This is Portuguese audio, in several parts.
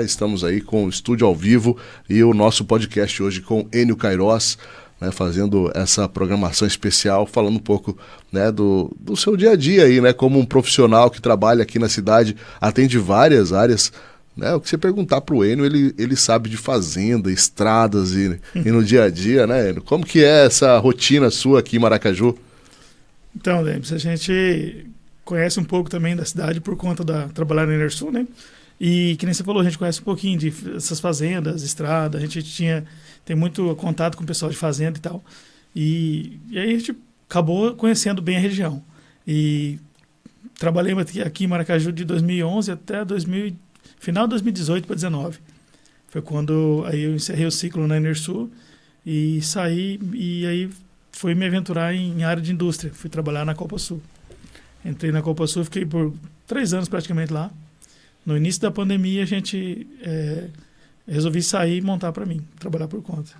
Estamos aí com o Estúdio ao Vivo e o nosso podcast hoje com Enio Queiroz, né, fazendo essa programação especial, falando um pouco, né, do seu dia a dia aí, né, como um profissional que trabalha aqui na cidade, atende várias áreas, né, o que você perguntar para o Enio, ele sabe de fazenda, estradas e no dia a dia, né, Enio? Como que é essa rotina sua aqui em Maracaju? Então, Lemes, a gente conhece um pouco também da cidade por conta da trabalhar na Enersul, né? E que nem você falou, a gente conhece um pouquinho de essas fazendas, estradas, a gente tem muito contato com o pessoal de fazenda e tal. E aí a gente acabou conhecendo bem a região. E trabalhei aqui em Maracaju de 2011 até final de 2018 para 2019. Foi quando aí eu encerrei o ciclo na Enersul e saí, e aí fui me aventurar em área de indústria. Fui trabalhar na Copasul. Entrei na Copasul, fiquei por 3 anos praticamente lá. No início da pandemia, a gente resolvi sair e montar para mim, trabalhar por conta.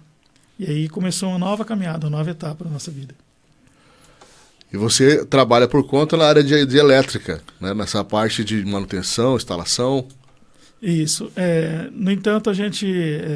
E aí começou uma nova caminhada, uma nova etapa da nossa vida. E você trabalha por conta na área de elétrica, né? Nessa parte de manutenção, instalação? Isso. No entanto, a gente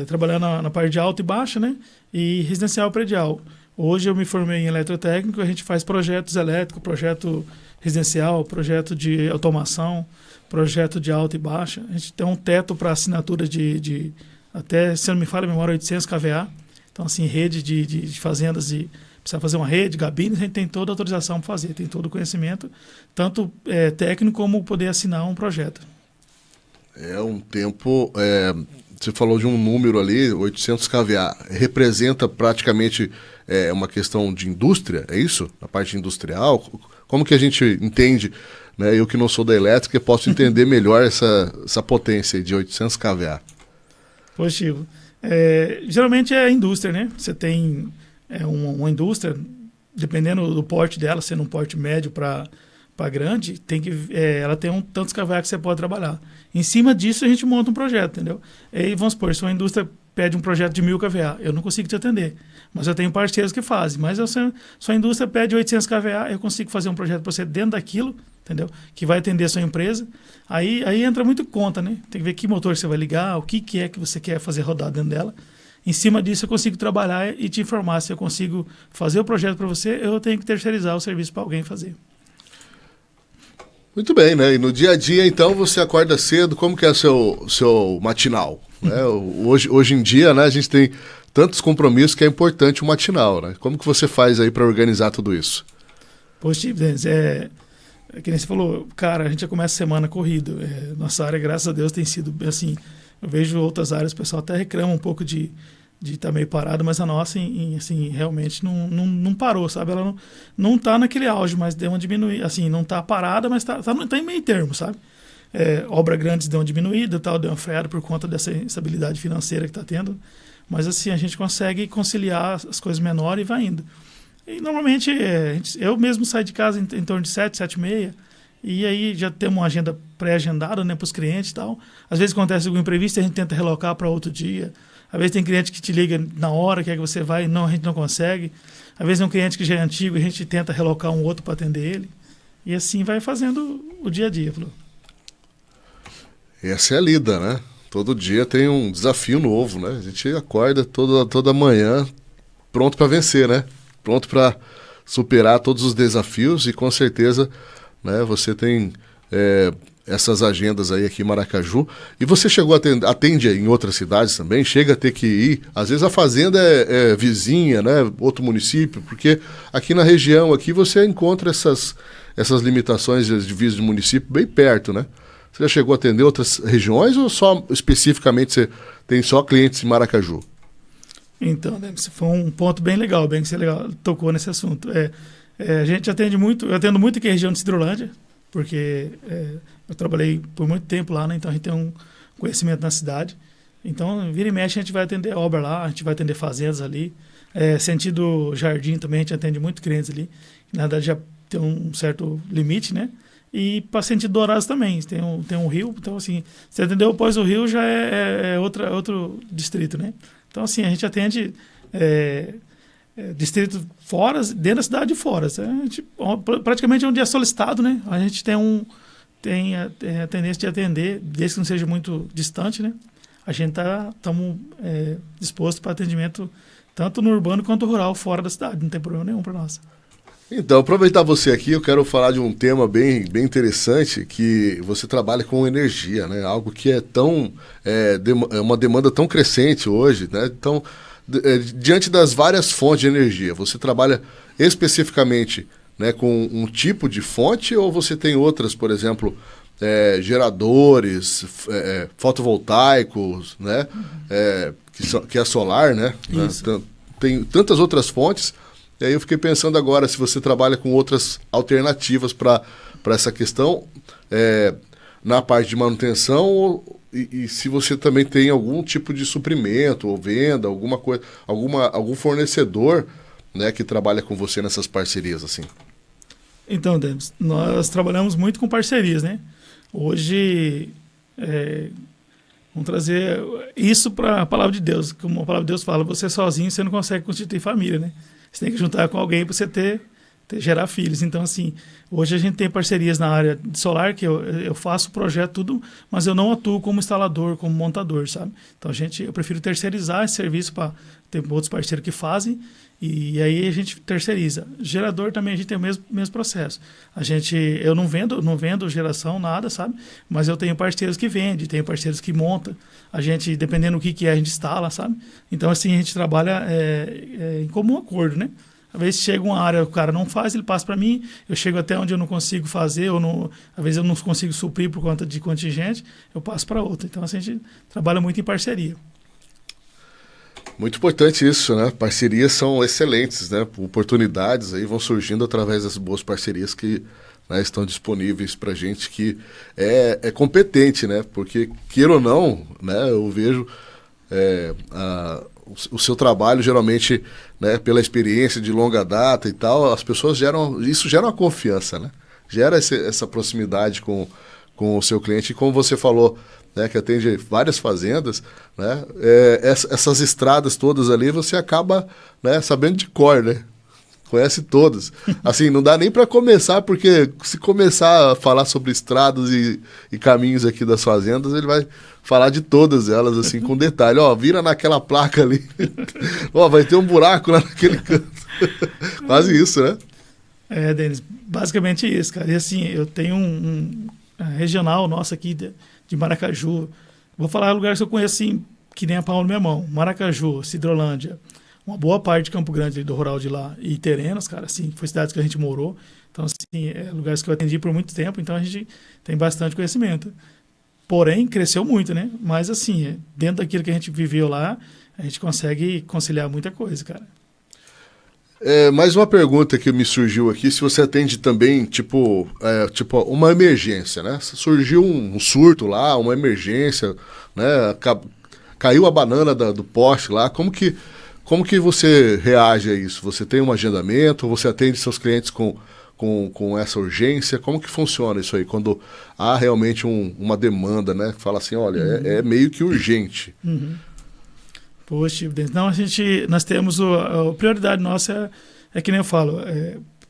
trabalha na parte de alta e baixa, né? E residencial predial. Hoje eu me formei em eletrotécnico, a gente faz projetos elétricos, projeto residencial, projeto de automação, projeto de alta e baixa. A gente tem um teto para assinatura de até, se não me falha a memória, 800 kVA. Então, assim, rede de fazendas, precisa fazer uma rede, gabines, a gente tem toda a autorização para fazer, tem todo o conhecimento, tanto técnico como poder assinar um projeto. É um tempo... Você falou de um número ali, 800 kVA. Representa praticamente uma questão de indústria, é isso? Na parte industrial? Como que a gente entende, né? Eu que não sou da elétrica, posso entender melhor essa potência de 800 kVA. Positivo. Geralmente é a indústria, né? Você tem uma indústria, dependendo do porte dela, sendo um porte médio para grande, ela tem tantos kVA que você pode trabalhar. Em cima disso, a gente monta um projeto, entendeu? E aí, vamos supor, se uma indústria pede um projeto de 1000 kVA, eu não consigo te atender. Mas eu tenho parceiros que fazem. Mas se a indústria pede 800 kVA, eu consigo fazer um projeto para você dentro daquilo, entendeu? Que vai atender a sua empresa. Aí entra muito conta, né? Tem que ver que motor você vai ligar, o que é que você quer fazer rodar dentro dela. Em cima disso, eu consigo trabalhar e te informar se eu consigo fazer o projeto para você, eu tenho que terceirizar o serviço para alguém fazer. Muito bem, né? E no dia a dia, então, você acorda cedo, como que é o seu matinal? Né? Hoje em dia, né, a gente tem tantos compromissos que é importante o matinal, né? Como que você faz aí para organizar tudo isso? Poxa, Denis, que nem você falou, cara, a gente já começa a semana corrido. Nossa área, graças a Deus, tem sido assim. Eu vejo outras áreas, o pessoal até reclama um pouco de estar meio parado, mas a nossa, assim, realmente não parou, sabe? Ela não está naquele auge, mas deu uma diminuída, assim, não está parada, mas está em meio termo, sabe? Obra grandes deu uma diminuída, tal, deu uma freada por conta dessa instabilidade financeira que está tendo, mas assim, a gente consegue conciliar as coisas menores e vai indo. E normalmente, eu mesmo saio de casa em torno de 7, 7h30, e aí já temos uma agenda pré-agendada, né, para os clientes e tal. Às vezes acontece algum imprevisto, a gente tenta relocar para outro dia. Às vezes tem cliente que te liga na hora, quer que você vai, não, a gente não consegue. Às vezes é um cliente que já é antigo, a gente tenta relocar um outro para atender ele. E assim vai fazendo o dia a dia, Flor. Essa é a lida, né? Todo dia tem um desafio novo, né? A gente acorda toda manhã pronto para vencer, né? Pronto para superar todos os desafios e com certeza, né, você tem essas agendas aí aqui em Maracaju. E você chegou atende em outras cidades também? Chega a ter que ir? Às vezes a fazenda é vizinha, né? Outro município, porque aqui na região aqui você encontra essas limitações de divisas de município bem perto, né? Você já chegou a atender outras regiões ou só especificamente você tem só clientes em Maracaju? Então, né, esse foi um ponto bem legal, bem que você tocou nesse assunto. A gente atende muito, eu atendo muito aqui na região de Sidrolândia, porque eu trabalhei por muito tempo lá, né, então a gente tem um conhecimento na cidade. Então, vira e mexe, a gente vai atender obra lá, a gente vai atender fazendas ali. Sentido Jardim também, a gente atende muito clientes ali. Na verdade, já tem um certo limite, né? E para sentido Dourados também, tem um rio, então assim, você atendeu após o rio já é outro distrito, né? Então assim, a gente atende distrito fora, dentro da cidade e fora. A gente, praticamente onde é solicitado, né? A gente tem tem a tendência de atender, desde que não seja muito distante, né? A gente estamos disposto para atendimento tanto no urbano quanto no rural, fora da cidade. Não tem problema nenhum para nós. Então, aproveitar você aqui, eu quero falar de um tema bem interessante, que você trabalha com energia, né? Algo que é uma demanda tão crescente hoje, né? Então, diante das várias fontes de energia, você trabalha especificamente, né, com um tipo de fonte ou você tem outras, por exemplo, geradores, fotovoltaicos, né? Que é solar, né? Tem tantas outras fontes. E aí eu fiquei pensando agora se você trabalha com outras alternativas para essa questão na parte de manutenção e se você também tem algum tipo de suprimento ou venda, alguma coisa, algum fornecedor, né, que trabalha com você nessas parcerias assim. Então, Denis, nós trabalhamos muito com parcerias, né? Hoje, vamos trazer isso para a palavra de Deus. Como a palavra de Deus fala, você sozinho você não consegue constituir família, né? Você tem que juntar com alguém para você gerar filhos. Então, assim, hoje a gente tem parcerias na área de solar, que eu faço o projeto, tudo, mas eu não atuo como instalador, como montador, sabe? Então, eu prefiro terceirizar esse serviço para ter outros parceiros que fazem, e aí a gente terceiriza. Gerador também a gente tem o mesmo processo. Eu não vendo geração, nada, sabe? Mas eu tenho parceiros que vendem, tenho parceiros que montam. A gente, dependendo do que a gente instala, sabe? Então, assim, a gente trabalha em comum acordo, né? Às vezes chega uma área, o cara não faz, ele passa para mim, eu chego até onde eu não consigo fazer, às vezes eu não consigo suprir por conta de contingente, eu passo para outra. Então, assim, a gente trabalha muito em parceria. Muito importante isso, né? Parcerias são excelentes, né? Oportunidades aí vão surgindo através das boas parcerias que, né, estão disponíveis para gente que é competente, né? Porque, queira ou não, né, eu vejo o seu trabalho geralmente, né, pela experiência de longa data e tal, as pessoas isso gera uma confiança, né? Gera essa proximidade com o seu cliente e como você falou, né, que atende várias fazendas, né, essas estradas todas ali você acaba, né, sabendo de cor, né? Conhece todas. Assim, não dá nem para começar, porque se começar a falar sobre estradas e caminhos aqui das fazendas, ele vai falar de todas elas, assim, com detalhe. Ó, vira naquela placa ali. Ó, vai ter um buraco lá naquele canto. Quase isso, né? Denis, basicamente isso, cara. E assim, eu tenho um regional nosso aqui de Maracaju. Vou falar lugares que eu conheço, assim, que nem a palma da minha mão. Maracaju, Cidrolândia, uma boa parte de Campo Grande, do rural de lá, e Terenas, cara, assim, foi cidades que a gente morou. Então, assim, lugares que eu atendi por muito tempo, então a gente tem bastante conhecimento. Porém, cresceu muito, né? Mas, assim, dentro daquilo que a gente viveu lá, a gente consegue conciliar muita coisa, cara. Mais uma pergunta que me surgiu aqui, se você atende também, tipo uma emergência, né? Surgiu um surto lá, uma emergência, né? Caiu a banana do poste lá, como que você reage a isso? Você tem um agendamento? Você atende seus clientes com essa urgência? Como que funciona isso aí? Quando há realmente uma demanda, né? Que fala assim, olha, é meio que urgente. Uhum. Poxa, não, nós temos a prioridade nossa é que nem eu falo,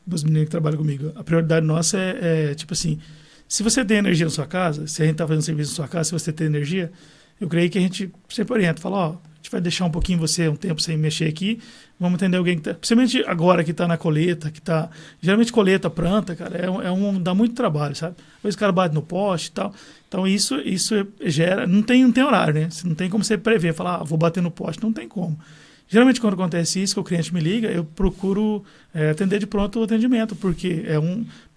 os meninos que trabalham comigo, a prioridade nossa tipo assim, se você tem energia na sua casa, se a gente está fazendo serviço na sua casa, se você tem energia, eu creio que a gente sempre orienta, fala, ó, a gente vai deixar um pouquinho um tempo sem mexer aqui, vamos atender alguém que está, principalmente agora que está na colheita, geralmente colheita, planta, cara, dá muito trabalho, sabe? Às vezes o cara bate no poste e tal, então isso gera, não tem horário, né? Não tem como você prever, falar, vou bater no poste, não tem como. Geralmente quando acontece isso, que o cliente me liga, eu procuro atender de pronto o atendimento, porque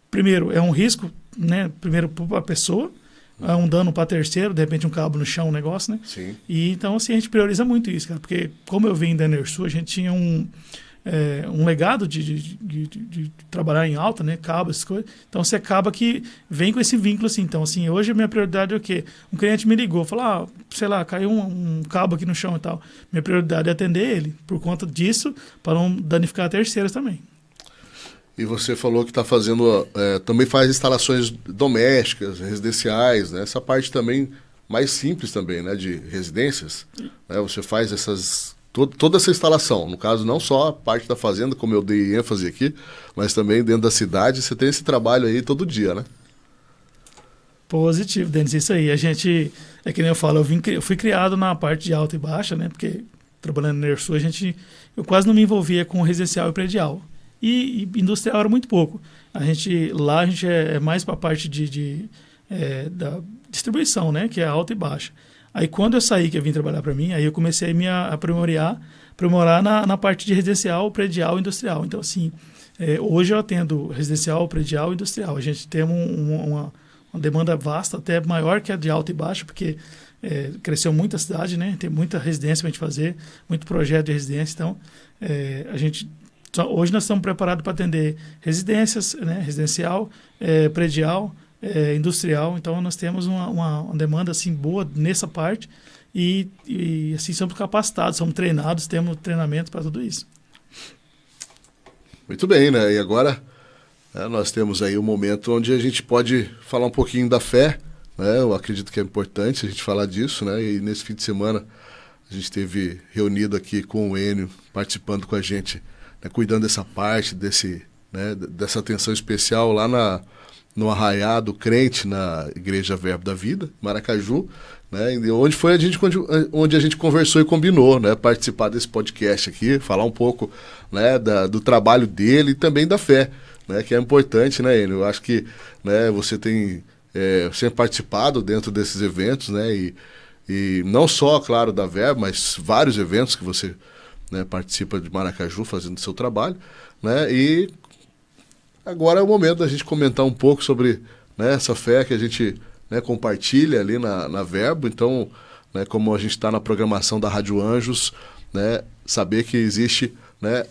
primeiro, é um risco, né? Primeiro para a pessoa, é um dano para terceiro, de repente um cabo no chão, um negócio, né? Sim. E então, assim, a gente prioriza muito isso, cara, porque como eu vim da Enersul, a gente tinha um legado de trabalhar em alta, né? Cabo, essas coisas. Então, você acaba que vem com esse vínculo, assim. Então, assim, hoje a minha prioridade é o quê? Um cliente me ligou, falou, sei lá, caiu um cabo aqui no chão e tal. Minha prioridade é atender ele, por conta disso, para não danificar terceiros também. E você falou que está fazendo, também faz instalações domésticas, residenciais, né? Essa parte também mais simples também, né? De residências, né? Você faz toda essa instalação, no caso não só a parte da fazenda, como eu dei ênfase aqui, mas também dentro da cidade, você tem esse trabalho aí todo dia, né? Positivo, Denis, isso aí. A gente, é que nem eu falo, eu fui criado na parte de alta e baixa, né? Porque trabalhando na Nersul, eu quase não me envolvia com residencial e predial. E industrial era muito pouco. Lá a gente é mais para a parte da distribuição, né? Que é alta e baixa. Aí quando eu saí, que eu vim trabalhar para mim, aí eu comecei a me aprimorar na parte de residencial, predial e industrial. Então, assim, hoje eu atendo residencial, predial e industrial. A gente tem uma demanda vasta, até maior que a de alta e baixa, porque cresceu muito a cidade, né? Tem muita residência para a gente fazer, muito projeto de residência. Então, hoje nós estamos preparados para atender residências, né? Residencial, predial, industrial. Então, nós temos uma demanda assim, boa nessa parte e assim, somos capacitados, somos treinados, temos treinamento para tudo isso. Muito bem, né? E agora nós temos aí um momento onde a gente pode falar um pouquinho da fé, né? Eu acredito que é importante a gente falar disso, né? E nesse fim de semana a gente esteve reunido aqui com o Enio, participando com a gente, né? Cuidando dessa parte, dessa atenção especial lá no Arraiá do Crente, na Igreja Verbo da Vida, Maracaju, né? Onde a gente conversou e combinou, né? Participar desse podcast aqui, falar um pouco, né? Do trabalho dele e também da fé, né? Que é importante, né, Enio? Eu acho que, né, você tem sempre participado dentro desses eventos, né? E não só, claro, da Verbo, mas vários eventos que você, né, participa de Maracaju fazendo seu trabalho, né? E agora é o momento da gente comentar um pouco sobre, né, essa fé que a gente, né, compartilha ali na Verbo. Então, né, como a gente está na programação da Rádio Anjos, né, saber que existe, né,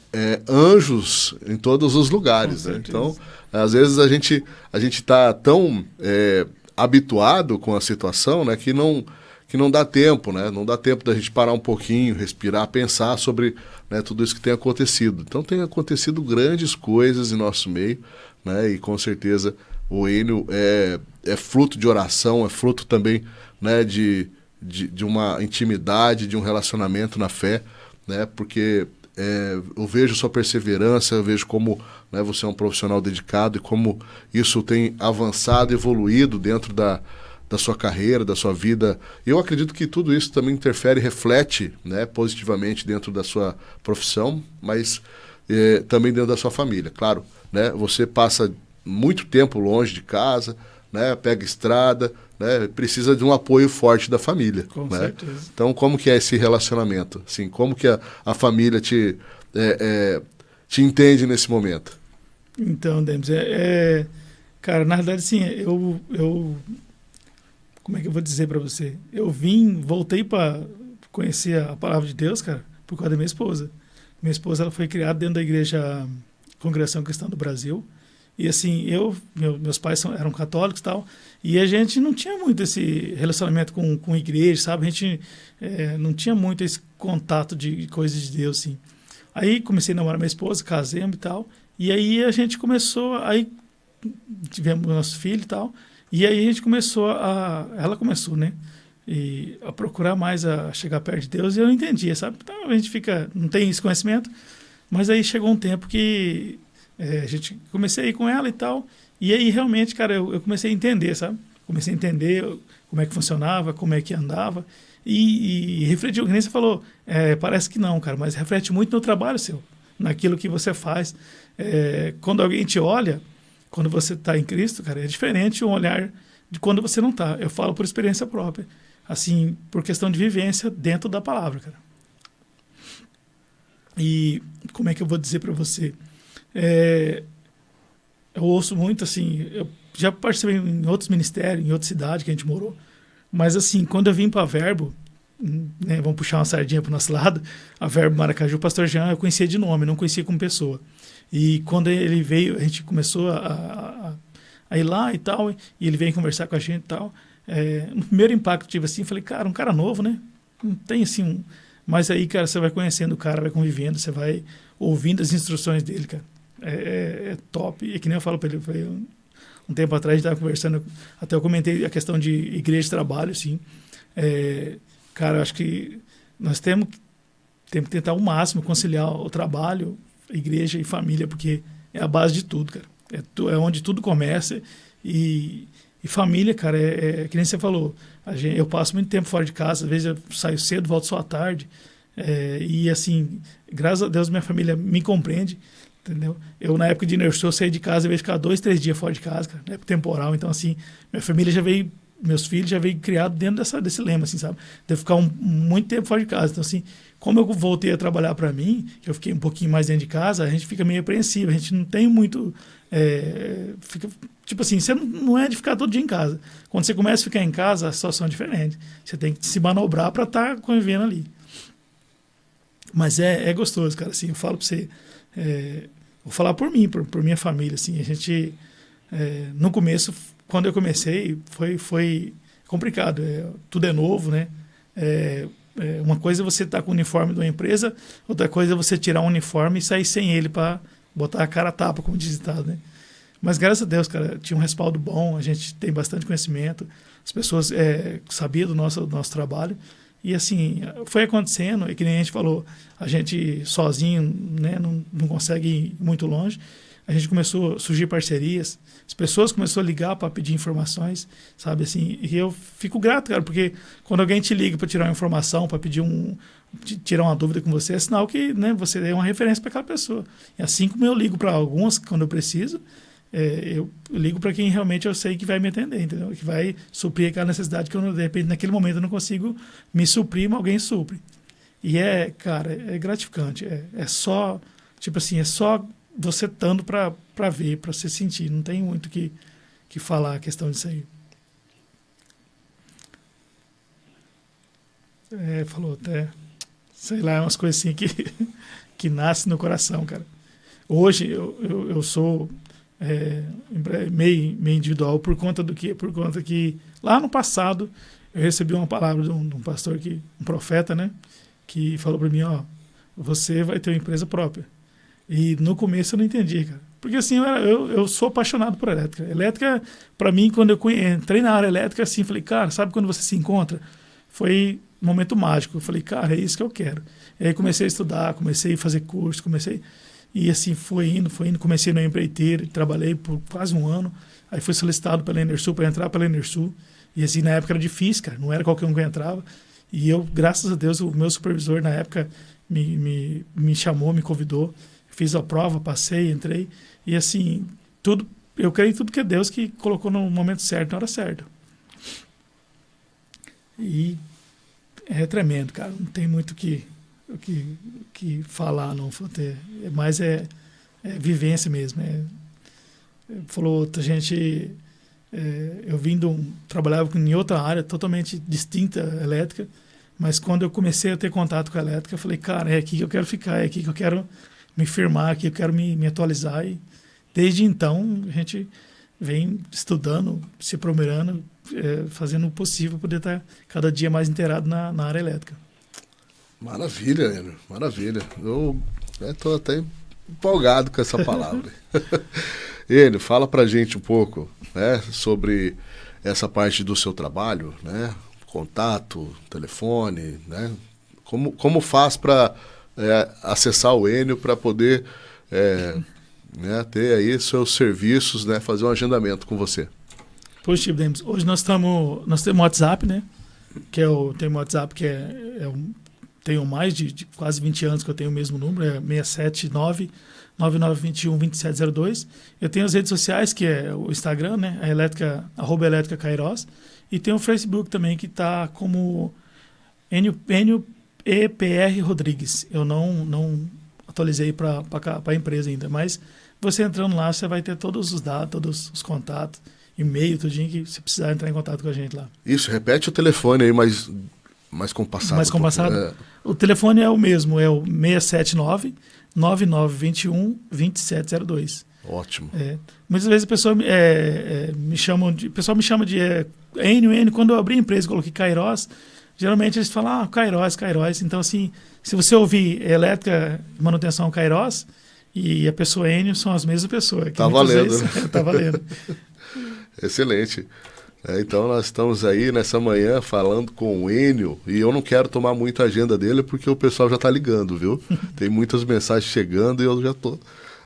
anjos em todos os lugares, né? Então, às vezes a gente está tão habituado com a situação, né, que não dá tempo, né? Não dá tempo da gente parar um pouquinho, respirar, pensar sobre, né, tudo isso que tem acontecido. Então tem acontecido grandes coisas em nosso meio, né? E com certeza o Enio é fruto de oração, é fruto também, né, de uma intimidade, de um relacionamento na fé, né? Porque eu vejo sua perseverança, eu vejo como, né, você é um profissional dedicado e como isso tem avançado, evoluído dentro da sua carreira, da sua vida. Eu acredito que tudo isso também interfere e reflete, né, positivamente dentro da sua profissão, mas também dentro da sua família. Claro, né, você passa muito tempo longe de casa, né, pega estrada, né, precisa de um apoio forte da família. Com né? certeza. Então, como que é esse relacionamento? Assim, como que a família te entende nesse momento? Então, Demis, cara, na verdade, assim, eu como é que eu vou dizer para você? Voltei para conhecer a palavra de Deus, cara, por causa da minha esposa. Minha esposa, ela foi criada dentro da igreja Congregação Cristã do Brasil. E assim, meus pais eram católicos e tal, e a gente não tinha muito esse relacionamento com igreja, sabe? A gente não tinha muito esse contato de coisas de Deus, assim. Aí comecei a namorar minha esposa, casemos e tal, e aí a gente aí tivemos nosso filho e tal, e aí a gente ela começou, né? E a procurar mais, a chegar perto de Deus, e eu não entendia, sabe? Então a gente não tem esse conhecimento, mas aí chegou um tempo que comecei a ir com ela e tal, e aí realmente, cara, eu comecei a entender, sabe? Comecei a entender como é que funcionava, como é que andava, e refletiu, que nem você falou, parece que não, cara, mas reflete muito no trabalho seu, naquilo que você faz. Quando alguém te olha, quando você está em Cristo, cara, é diferente o olhar de quando você não está. Eu falo por experiência própria, assim, por questão de vivência dentro da palavra, cara. E como é que eu vou dizer para você? Eu ouço muito, assim, eu já participei em outros ministérios, em outra cidade que a gente morou, mas assim, quando eu vim para a Verbo, né, vamos puxar uma sardinha para o nosso lado, a Verbo Maracaju, o pastor Jean, eu conhecia de nome, não conhecia como pessoa. E quando ele veio, a gente começou a ir lá e tal, e ele veio conversar com a gente e tal. No primeiro impacto que tive assim, falei, cara, um cara novo, né? Não tem assim Mas aí, cara, você vai conhecendo o cara, vai convivendo, você vai ouvindo as instruções dele, cara. É top. E que nem eu falo para ele, um tempo atrás a gente estava conversando, até eu comentei a questão de igreja de trabalho, assim. Cara, eu acho que nós temos que tentar ao máximo conciliar o trabalho, igreja e família, porque é a base de tudo, cara. É onde tudo começa e E família, cara, que nem você falou, eu passo muito tempo fora de casa, às vezes eu saio cedo, volto só à tarde, e assim, graças a Deus minha família me compreende, entendeu? Eu, na época de inerção, eu saí de casa, eu veio ficar 2, 3 dias fora de casa, cara, na época temporal, então assim, minha família já veio, meus filhos já veio criado dentro desse lema, assim, sabe? De ficar muito tempo fora de casa, então assim, como eu voltei a trabalhar para mim, que eu fiquei um pouquinho mais dentro de casa, a gente fica meio apreensivo, a gente não tem muito, fica, tipo assim, você não é de ficar todo dia em casa. Quando você começa a ficar em casa, a situação é diferente. Você tem que se manobrar para estar convivendo ali. Mas é gostoso, cara. Assim, eu falo para você, vou falar por mim, por minha família. Assim, a gente, no começo, quando eu comecei, foi complicado. Tudo é novo, né? Uma coisa é você estar com o uniforme de uma empresa, outra coisa é você tirar um uniforme e sair sem ele para botar a cara a tapa, como diz o ditado, né? Mas graças a Deus, cara, tinha um respaldo bom, a gente tem bastante conhecimento, as pessoas sabiam do nosso trabalho, e assim, foi acontecendo, e que nem a gente falou, a gente sozinho, né, não consegue ir muito longe, a gente começou a surgir parcerias, as pessoas começaram a ligar para pedir informações, sabe, assim, e eu fico grato, cara, porque quando alguém te liga para tirar uma informação, para pedir tirar uma dúvida com você, é sinal que, né, você é uma referência para aquela pessoa. E assim como eu ligo para algumas quando eu preciso, eu ligo para quem realmente eu sei que vai me atender, entendeu? Que vai suprir aquela necessidade que eu, de repente, naquele momento eu não consigo me suprir, mas alguém supre. E cara, é gratificante. É só, tipo assim, é só você estando para ver, para você sentir. Não tem muito que falar a questão disso aí. Falou até, sei lá, umas coisas assim que nascem no coração, cara. Hoje eu sou meio individual por conta do quê? Por conta que lá no passado eu recebi uma palavra de um pastor, um profeta, né? Que falou para mim, ó, você vai ter uma empresa própria. E no começo eu não entendi, cara. Porque assim, eu sou apaixonado por elétrica. Elétrica, para mim, quando eu entrei na área elétrica, assim, falei, cara, sabe quando você se encontra? Foi um momento mágico. Eu falei, cara, é isso que eu quero. E aí comecei a estudar, comecei a fazer curso, e assim, foi indo, comecei na empreiteira, trabalhei por quase um ano, aí fui solicitado pela Enersul para entrar pela Enersul, e assim, na época era difícil, cara, não era qualquer um que entrava, e eu, graças a Deus, o meu supervisor na época me chamou, me convidou, fiz a prova, passei, entrei, e assim, eu creio em tudo que é Deus que colocou no momento certo, na hora certa. E é tremendo, cara, não tem muito que falar, não, mas é vivência mesmo. Falou outra gente, eu trabalhava em outra área totalmente distinta elétrica, mas quando eu comecei a ter contato com a elétrica, eu falei, cara, é aqui que eu quero ficar, é aqui que eu quero me firmar, aqui eu quero me atualizar, e desde então a gente vem estudando, se aprimorando, fazendo o possível para poder estar cada dia mais inteirado na área elétrica. Maravilha, Enio, maravilha. Eu estou até empolgado com essa palavra. Enio, fala pra gente um pouco, né, sobre essa parte do seu trabalho, né, contato, telefone, né, como faz para acessar o Enio para poder né, ter aí seus serviços, né, fazer um agendamento com você. Positivo, Denis. Hoje nós temos um WhatsApp, né, tem um WhatsApp que tenho mais de quase 20 anos que eu tenho o mesmo número, é 679-9921-2702. Eu tenho as redes sociais, que é o Instagram, né, @Elétrica Cairós, e tem o Facebook também, que está como Enio EPR Rodrigues. Eu não atualizei para a empresa ainda, mas você entrando lá, você vai ter todos os dados, todos os contatos, e-mail, tudinho, que você precisar entrar em contato com a gente lá. Isso, repete o telefone aí, mais compassado. Mais compassado? O telefone é o mesmo, é o 679-9921-2702. Ótimo. Muitas vezes a pessoa me chama de Enio, quando eu abri a empresa e coloquei Cairós, geralmente eles falam, Cairós. Então, assim, se você ouvir elétrica, manutenção Cairós, e a pessoa Enio, são as mesmas pessoas. Tá valendo. Vezes, tá valendo. Excelente. Então nós estamos aí nessa manhã falando com o Enio, e eu não quero tomar muito a agenda dele porque o pessoal já está ligando, viu? Tem muitas mensagens chegando e eu já estou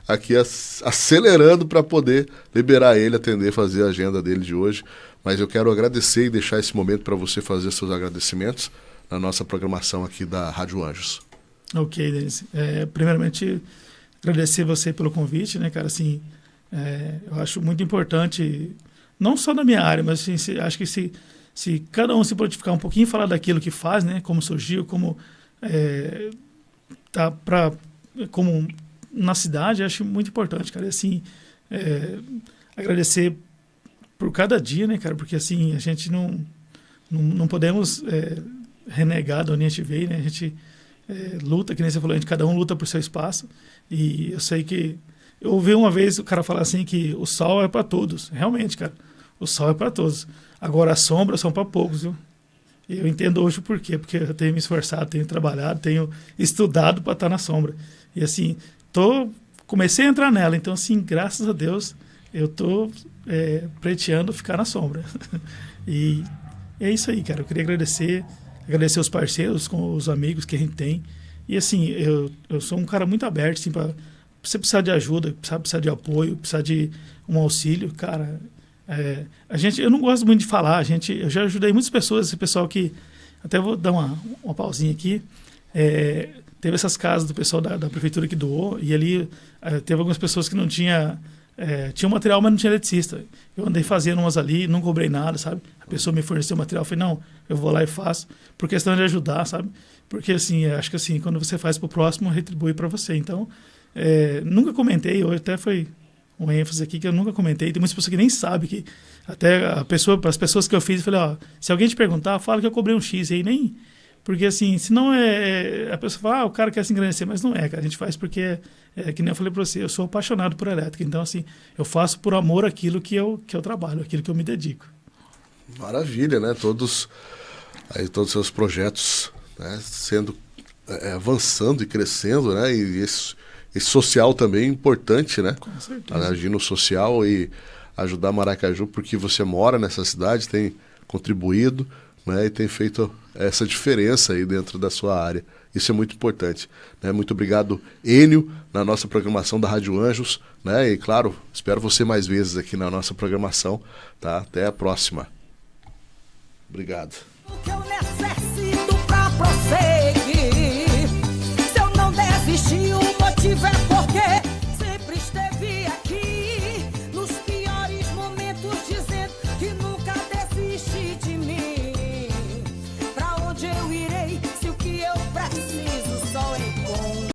aqui acelerando para poder liberar ele, atender, fazer a agenda dele de hoje. Mas eu quero agradecer e deixar esse momento para você fazer seus agradecimentos na nossa programação aqui da Rádio Anjos. Ok, Denis. Primeiramente, agradecer você pelo convite, né, cara? Assim, eu acho muito importante, não só na minha área, mas assim, acho que se cada um se prontificar um pouquinho e falar daquilo que faz, né? Como surgiu, como como na cidade, acho muito importante, cara. E, assim, agradecer por cada dia, né, cara? Porque assim, a gente não podemos renegar de onde a gente veio, né? A gente luta, que nem você falou, cada um luta por seu espaço. E eu sei que... Eu ouvi uma vez o cara falar assim que o sol é para todos. Realmente, cara, o sol é para todos. Agora, as sombras são para poucos, viu? E eu entendo hoje o porquê. Porque eu tenho me esforçado, tenho trabalhado, tenho estudado para estar na sombra. E assim, comecei a entrar nela. Então, assim, graças a Deus, eu tô pleiteando ficar na sombra. E é isso aí, cara. Eu queria agradecer os parceiros, com os amigos que a gente tem. E assim, eu sou um cara muito aberto, assim, para você precisar de ajuda, precisar de apoio, precisar de um auxílio, cara. Eu não gosto muito de falar, eu já ajudei muitas pessoas, esse pessoal que, até vou dar uma pausinha aqui, teve essas casas do pessoal da prefeitura que doou, e ali teve algumas pessoas que não tinha material, mas não tinha eletricista. Eu andei fazendo umas ali, não cobrei nada, sabe? A pessoa me forneceu material, eu falei, não, eu vou lá e faço, por questão de ajudar, sabe? Porque assim, acho que assim, quando você faz pro próximo, retribui para você. Então, nunca comentei, hoje até foi um ênfase aqui que eu nunca comentei, tem muitas pessoas que nem sabem que, até para as pessoas que eu fiz, eu falei, ó, se alguém te perguntar, fala que eu cobrei um X, e aí nem... Porque assim, senão a pessoa fala, o cara quer se engrandecer, mas não é, cara. A gente faz porque, que nem eu falei para você, eu sou apaixonado por elétrica. Então, assim, eu faço por amor aquilo que eu trabalho, aquilo que eu me dedico. Maravilha, né? Todos os seus projetos, né, sendo avançando e crescendo, né? E esse social também é importante, né? Com certeza. Agir no social e ajudar Maracaju, porque você mora nessa cidade, tem contribuído, né, e tem feito essa diferença aí dentro da sua área. Isso é muito importante, né? Muito obrigado, Enio, na nossa programação da Rádio Anjos, né? E claro, espero você mais vezes aqui na nossa programação, tá? Até a próxima. Obrigado.